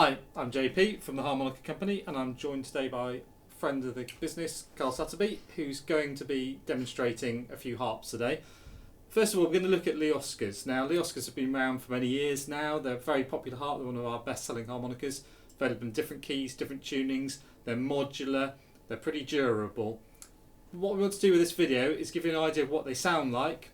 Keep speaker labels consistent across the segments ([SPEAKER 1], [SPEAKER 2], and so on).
[SPEAKER 1] Hi, I'm JP from the Harmonica Company, and I'm joined today by a friend of the business, Carl Satterby, who's going to be demonstrating a few harps today. First of all, we're going to look at Lee Oskars. Now, Lee Oskars have been around for many years now. They're a very popular harp. They're one of our best-selling harmonicas, available in different keys, different tunings. They're modular. They're pretty durable. What we want to do with this video is give you an idea of what they sound like,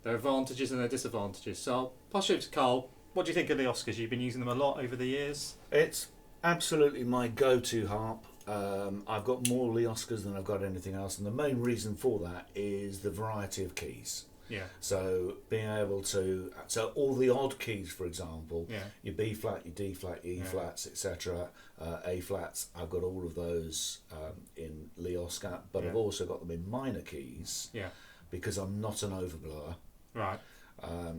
[SPEAKER 1] their advantages and their disadvantages. So I'll pass you over to Carl. What do you think of the Oskars? You've been using them a lot over the years.
[SPEAKER 2] It's absolutely my go-to harp. I've got more Lee Oskars than I've got anything else, and the main reason for that is the variety of keys.
[SPEAKER 1] Yeah.
[SPEAKER 2] So being able to, all the odd keys, for example,
[SPEAKER 1] Yeah.
[SPEAKER 2] your B flat, your D flat, your E flats, etc., A flats. I've got all of those in Lee Oskar, but I've also got them in minor keys.
[SPEAKER 1] Yeah.
[SPEAKER 2] Because I'm not an overblower.
[SPEAKER 1] Right.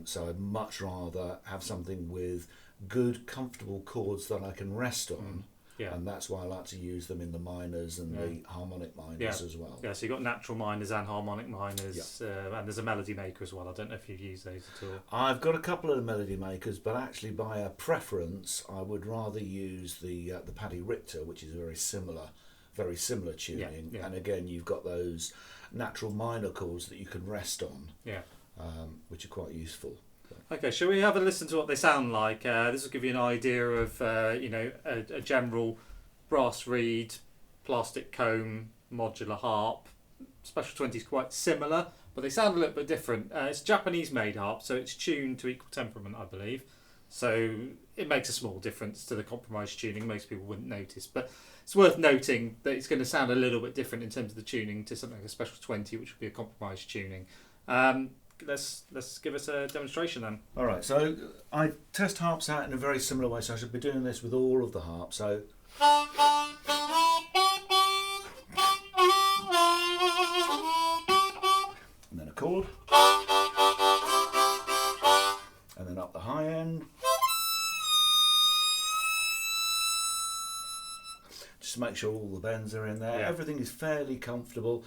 [SPEAKER 2] So I'd much rather have something with good, comfortable chords that I can rest on.
[SPEAKER 1] Yeah.
[SPEAKER 2] And that's why I like to use them in the minors and the harmonic minors as well.
[SPEAKER 1] Yeah, so you've got natural minors and harmonic minors, and there's a melody maker as well. I don't know if you've used those at all.
[SPEAKER 2] I've got a couple of melody makers, but actually by a preference, I would rather use the Paddy Richter, which is very similar tuning.
[SPEAKER 1] Yeah.
[SPEAKER 2] And again, you've got those natural minor chords that you can rest on, which are quite useful.
[SPEAKER 1] Okay, shall we have a listen to what they sound like? This will give you an idea of, a general brass reed, plastic comb, modular harp. Special 20 is quite similar, but they sound a little bit different. It's a Japanese-made harp, so it's tuned to equal temperament, I believe. So it makes a small difference to the compromised tuning. Most people wouldn't notice, but it's worth noting that it's going to sound a little bit different in terms of the tuning to something like a Special 20, which would be a compromised tuning. Let's give us a demonstration then.
[SPEAKER 2] All right, so I test harps out in a very similar way, so I should be doing this with all of the harps. So, and then a chord, and then up the high end. Just to make sure all the bends are in there.
[SPEAKER 1] Yeah.
[SPEAKER 2] Everything is fairly comfortable.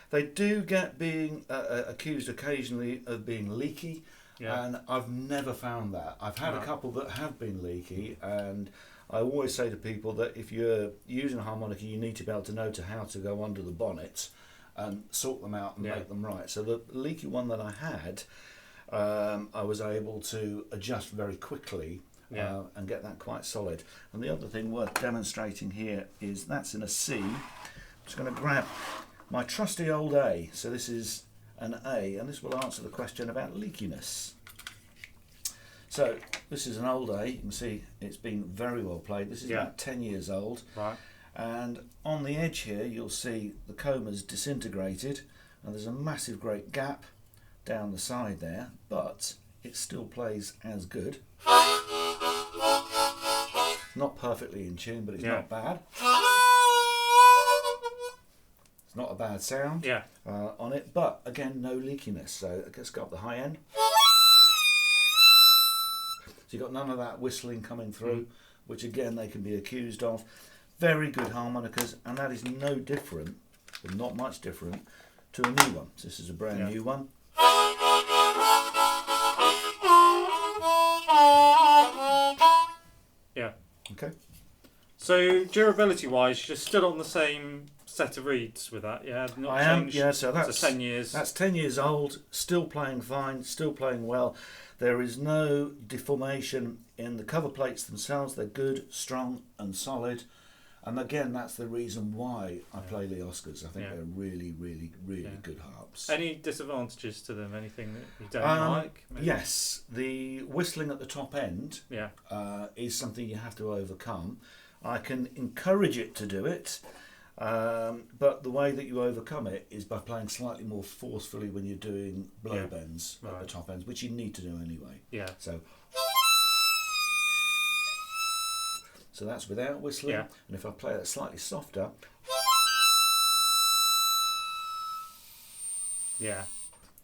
[SPEAKER 2] They do get being accused occasionally of being leaky, and I've never found that. I've had a couple that have been leaky, and I always say to people that if you're using a harmonica, you need to be able to know how to go under the bonnet and sort them out and make them right. So the leaky one that I had, I was able to adjust very quickly and get that quite solid. And the other thing worth demonstrating here is that's in a C. I'm just going to grab my trusty old A. So this is an A, and this will answer the question about leakiness. So this is an old A. You can see it's been very well played. This is about 10 years old.
[SPEAKER 1] Right.
[SPEAKER 2] And on the edge here, you'll see the comb has disintegrated, and there's a massive great gap down the side there, but it still plays as good. Not perfectly in tune, but it's not bad. Not a bad sound on it, but again, no leakiness. So let's go up the high end. So you've got none of that whistling coming through, which again they can be accused of. Very good harmonicas, and that is no different, or not much different, to a new one. So this is a brand new one.
[SPEAKER 1] Yeah.
[SPEAKER 2] Okay.
[SPEAKER 1] So durability-wise, you're still on the same set of reeds with that,
[SPEAKER 2] I am, so that's
[SPEAKER 1] 10 years.
[SPEAKER 2] That's 10 years old, still playing fine, still playing well. There is no deformation in the cover plates themselves. They're good, strong and solid. And again, that's the reason why I play Lee Oskars. I think they're really, really, really good harps.
[SPEAKER 1] Any disadvantages to them? Anything that you don't like? Maybe?
[SPEAKER 2] Yes, the whistling at the top end is something you have to overcome. I can encourage it to do it, but the way that you overcome it is by playing slightly more forcefully when you're doing blow bends at the top ends, which you need to do anyway.
[SPEAKER 1] Yeah.
[SPEAKER 2] So that's without whistling, and if I play it slightly softer,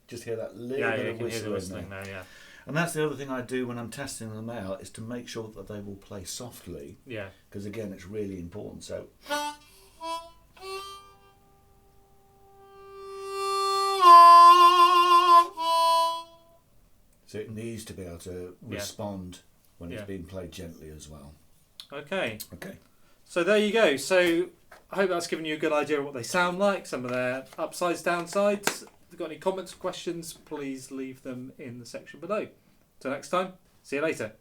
[SPEAKER 2] just hear that little bit of whistling there. And that's the other thing I do when I'm testing them out, is to make sure that they will play softly.
[SPEAKER 1] Yeah.
[SPEAKER 2] Because again, it's really important. So it needs to be able to respond when it's being played gently as well.
[SPEAKER 1] Okay.
[SPEAKER 2] Okay.
[SPEAKER 1] So there you go. So I hope that's given you a good idea of what they sound like, some of their upsides, downsides. If you've got any comments or questions, please leave them in the section below. Till next time, see you later.